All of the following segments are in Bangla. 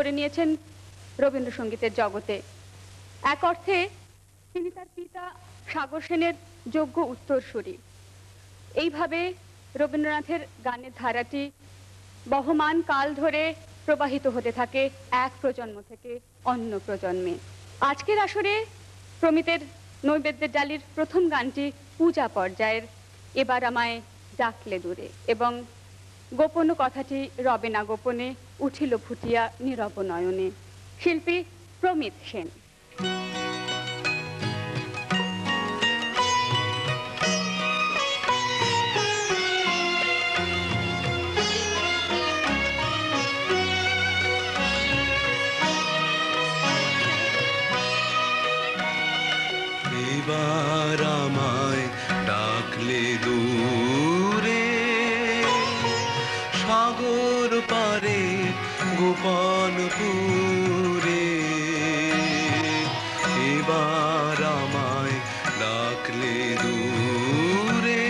করে নিয়েছেন রবীন্দ্রসঙ্গীতের জগতে। এক অর্থে তিনি তার পিতা সাগর সেনের যোগ্য উত্তরসূরি। এইভাবে রবীন্দ্রনাথের গানের ধারাটি বহমান কাল ধরে প্রবাহিত হতে থাকে এক প্রজন্ম থেকে অন্য প্রজন্মে। আজকের আসরে প্রমিতের নৈবেদ্যের ডালির প্রথম গানটি পূজা পর্যায়ের এবার আমায় ডাকলে দূরে, এবং গোপন কথাটি রবে না গোপনে, উঠিল ফুটিয়া নীরব নয়নে। শিল্পী প্রমিত সেন। এবার আমায় ডাকলে দূরে, সাগর পারে গোপনপুরে। এবার আমায় ডাকলে দূরে,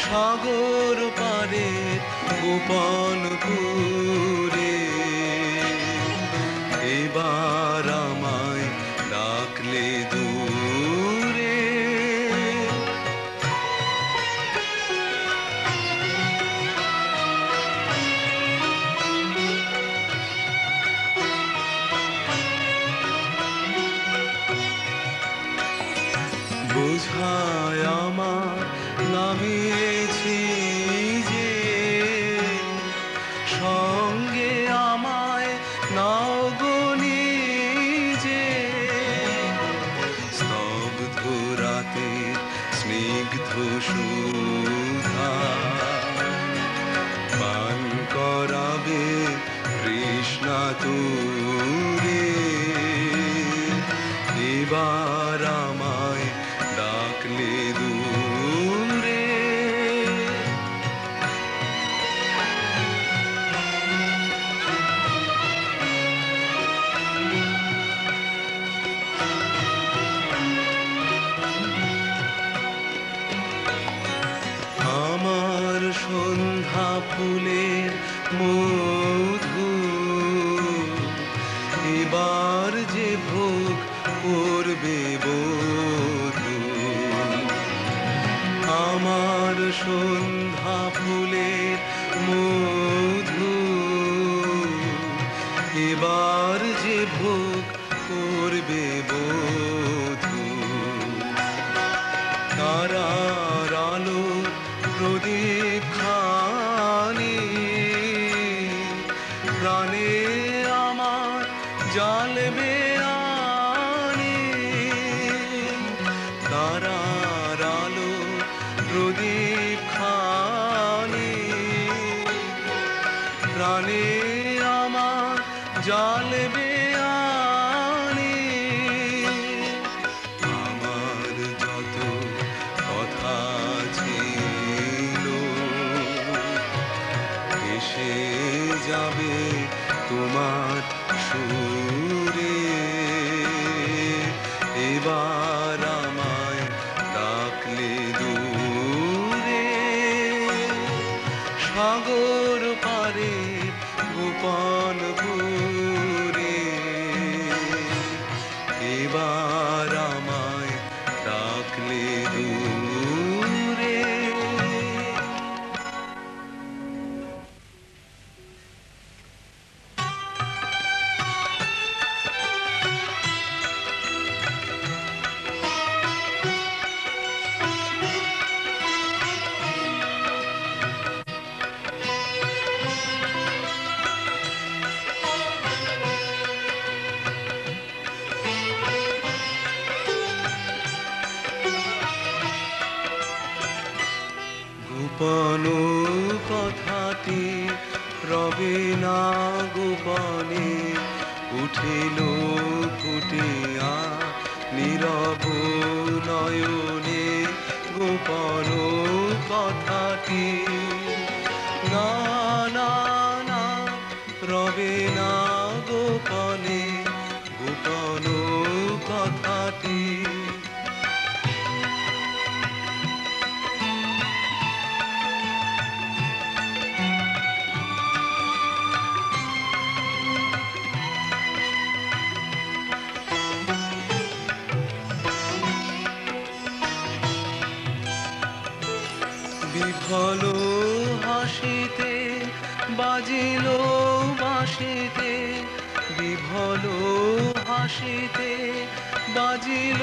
সাগর পারে গোপনপুরে। এবার আমায় ডাকলে দূরে, বোঝায় আমার নামিয়েছি যে, সঙ্গে আমায় নাও গো নিজে। স্তব্ধ রাতের স্নিগ্ধ সুধা পান করাবে কৃষ্ণা তুরে। এবার আমায় ডাকলে দূরে, আমার সন্ধ্যা ফুলের মধু এবার যে ভোগ করবে বধূ। আমার সন্ধ্যা ফুলের মধু এবার যে ভোগ করবে বধূ। তারার আলো প্রদীপ খানি প্রাণে আমার জ্বালবে আনি। তারার আলো প্রদীপ খানি প্রাণে আমার জ্বালবে আনি। আমার যত কথা ছিল এসে যাবে তোমার সুরে। এবার আমায় ডাকলে দূরে, সাগর পারে গোপনপুরে। এবার আমায় ডাকলে দূরে। গোপন কথাটি রবে না গোপনে, উঠিল ফুটিয়া নীরব নয়নে। গোপন কথাটি না না না রবে না গোপনে, গোপন কথাটি। বিফল হাসিতে বাজিল বাঁশিতে, বিফল হাসিতে বাজিল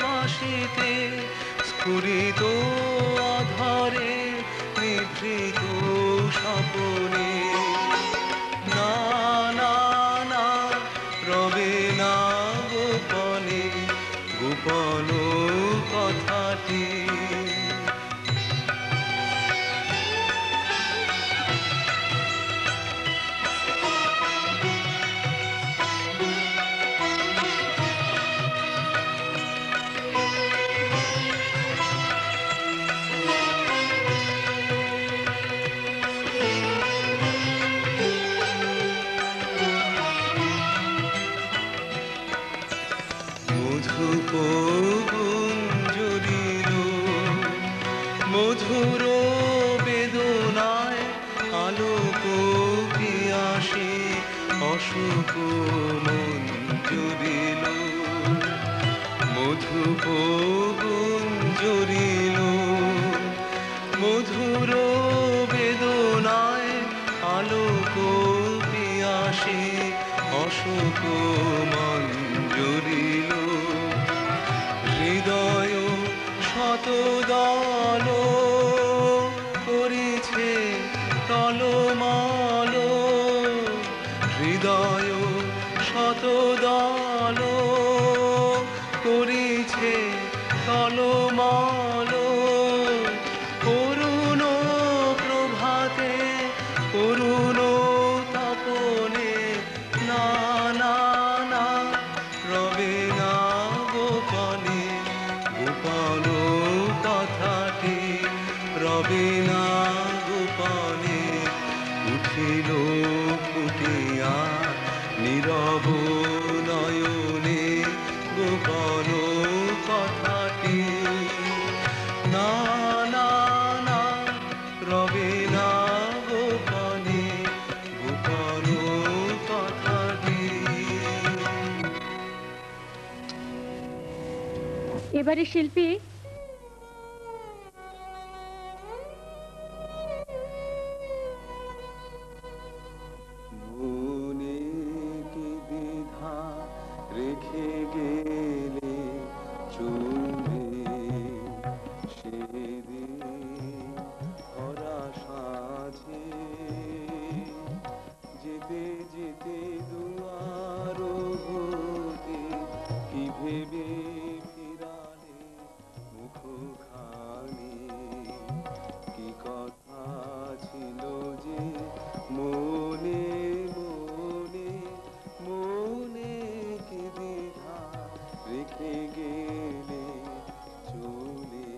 বাঁশিতে, স্ফুরিত আধারে নিভৃত স্বপনে। না না না রবে না গোপনে, গোপন কথাটি। মধুপ গুঞ্জরিল মধুর বেদনায়, আলোক পিয়াসে অশোক মঞ্জরিল। মধুপ গুঞ্জরিল মধুর বেদনায়, আলোক পিয়াসে অশোক মঞ্জরিল। হৃদয় শতদল করেছে টলমল, হৃদয় শতদল করেছে টলমল। করুণ প্রভাতে করুণ তপনে, না না না রবে না গোপনে, গোপন কথাটি রবে না গোপনে। উঠিল ফুটিয়া নীরব নয়নে, গোপন কথাটি। না না না রবে না গোপনে, গোপন কথাটি। এবারে শিল্পী মনে কি দ্বিধা রেখে গেলে চলবে সেদিন ভরা সাঁঝে, যেতে যেতে দুয়ার হতে কি ভেবে ফিরালে মুখখানি। কি কথা ছিল যে মনে মনে, মনে কি দ্বিধা রেখে গেলে চলে।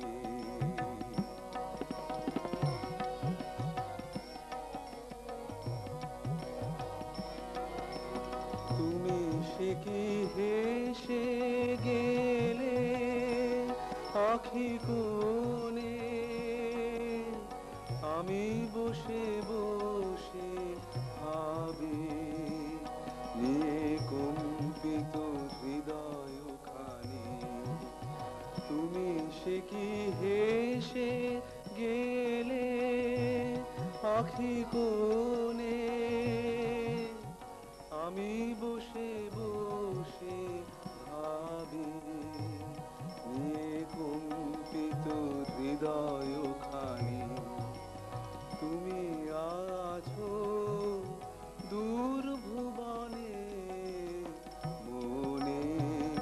তুমি সে কি হেসে গেলে আখি কোণে, আমি বসে বসে ভাবি নিয়ে কম্পিত হৃদয় খানি। তুমি সে কি হেসে গেলে আখি কোণে, আমি বসে বসে ভাবি নিয়ে কম্পিত হৃদয় খানি। তুমি আছো দূর ভুবনে, মনে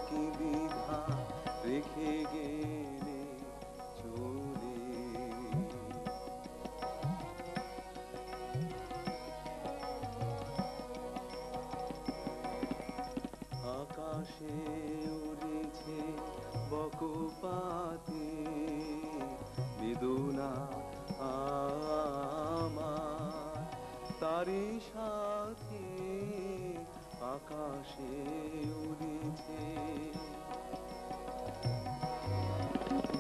কি দ্বিধা রেখে গেলে চলে। আকাশে উড়েছে বকপাতে বেদনা আমার, তারি সাথে আকাশে উড়েছে।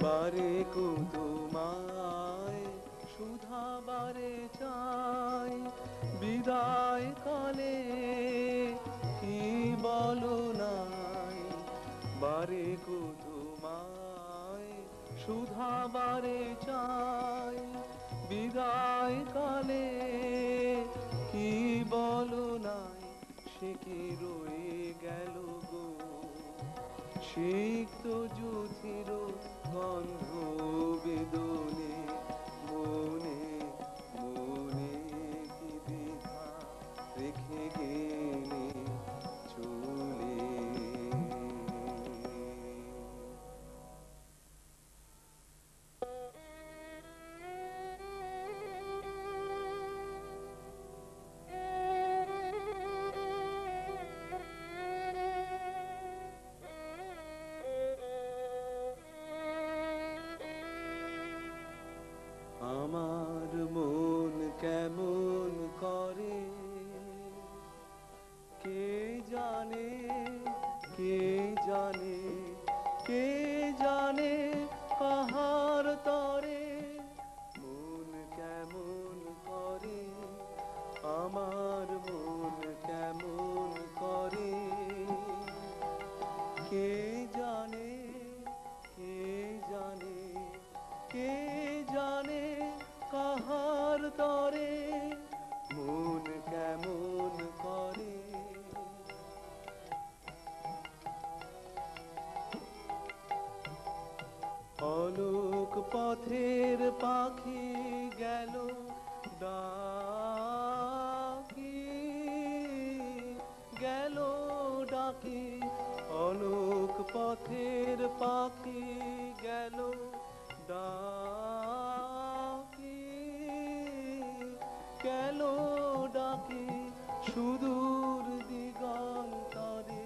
বারে কো তোমায় সুধা বারে চাই, বিদায় কালে কি বলো নাই। বারে কো তোমায় সুধা বারে চাই, বিদায় কালে কি বলো নাই সে কি রয়ে গেল গো সিক্ত জ্যোতির গন্ধ বেদনে মনে মনে কি দ্বিধা রেখে গেলে চলে আমার মন কেমন করে কে জানে কে জানে কে জানে কাহার তরে মন কেমন করে আমার মন কেমন করে কে জানে কে জানে কে জানে কাহার তরে মন কেমন করে অলোক পথের পাখি গেল ডাকি গেল ডাকি অলোক পথের পাখি গেল ডাকি গেল ডাকি সুদূর দিগন্তরে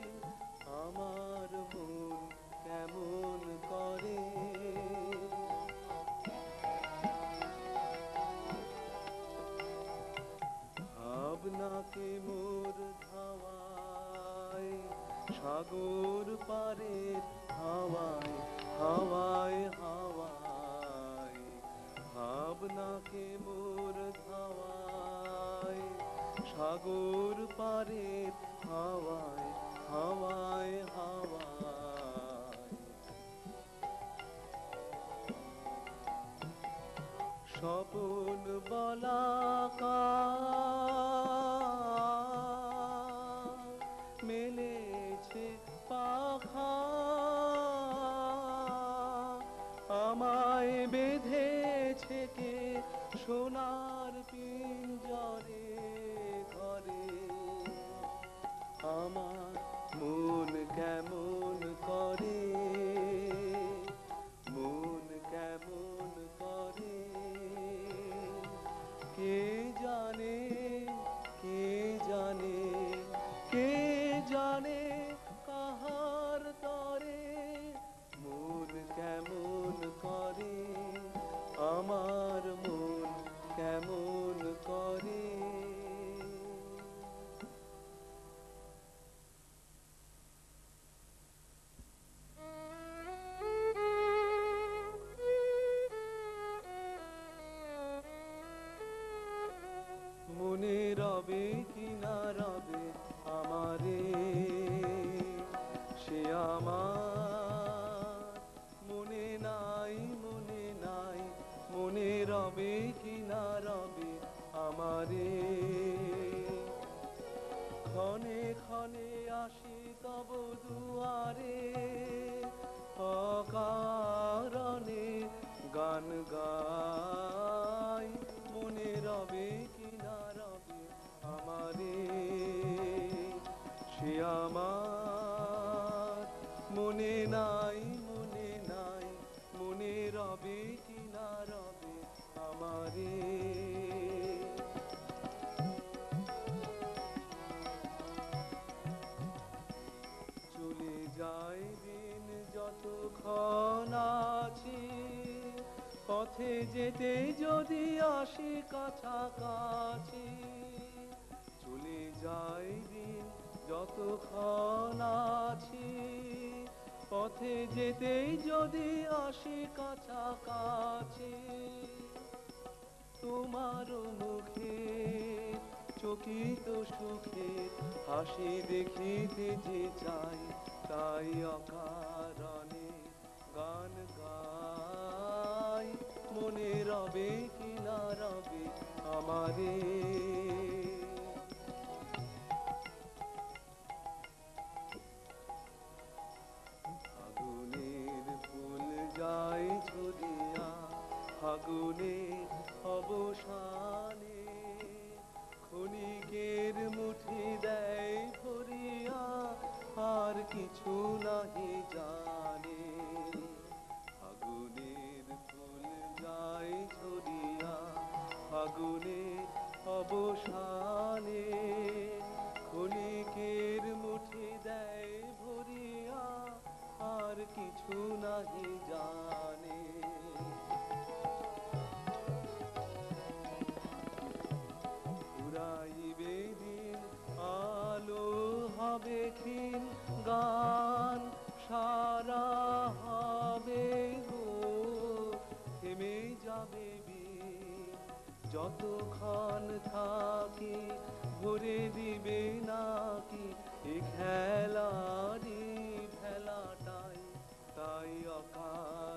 আমার মন কেমন করে ভাবনাকে মোর ধাওয়ায় সাগর পারের হাওয়ায় হাওয়ায় হাওয়ায় ভাবনাকে মোর ধাওয়ায় সাগর পারের হাওয়ায় হাওয়ায় হাওয়ায় স্বপন বলাকা মেলেছে পাখা আমায় বেঁধেছে কে সোনার পিঞ্জরে ঘরে আমার মন কেমন করে মন কেমন করে কে জানে কে জানে কে জানে কাহার তরে মন কেমন করে আমার মন কেমন করে মনে রবে কি না রবে আমারে সে আমার মনে নাই মনে নাই মনে রবে কি না রবে আমারে ক্ষণে ক্ষণে আসি তব দুয়ারে অকারণে গান গাই মনে রবে কি না রবে আমারে সে আমার মনে নাই মনে নাই মনে রবে কি না রবে আমারে চলে যায় দিন যতক্ষণ আছি পথে যেতে যদি আসি কাছাকাছি চলে যায় দিন যতক্ষণ আছি পথে যেতেই যদি আসি কাছাকাছি তোমার মুখে চকিত সুখে হাসি দেখিতে যে চাই তাই অকারণে গান গাই মনে রবে কি না রবে আমারে। ফাগুনের ফুল যায় ঝরিয়া ফাগুনের অবসানে, ক্ষণিকের মুঠি দেয় ভরিয়া আর কিছু নাহি জানে। ফাগুনের ফুল যায় ঝরিয়া ফাগুনের অবসানে, ক্ষণিকের মুঠি দেয় ভরিয়া আর কিছু নাহি জানে। ফুরাইবে দিন আলো হবে ক্ষীণ, গান সারা হবে গো থেমে যাবে বিন। যতক্ষণ থাকি ভরে দিবে নাকি এ খেলারি ভেলাটাই, তাই অকাল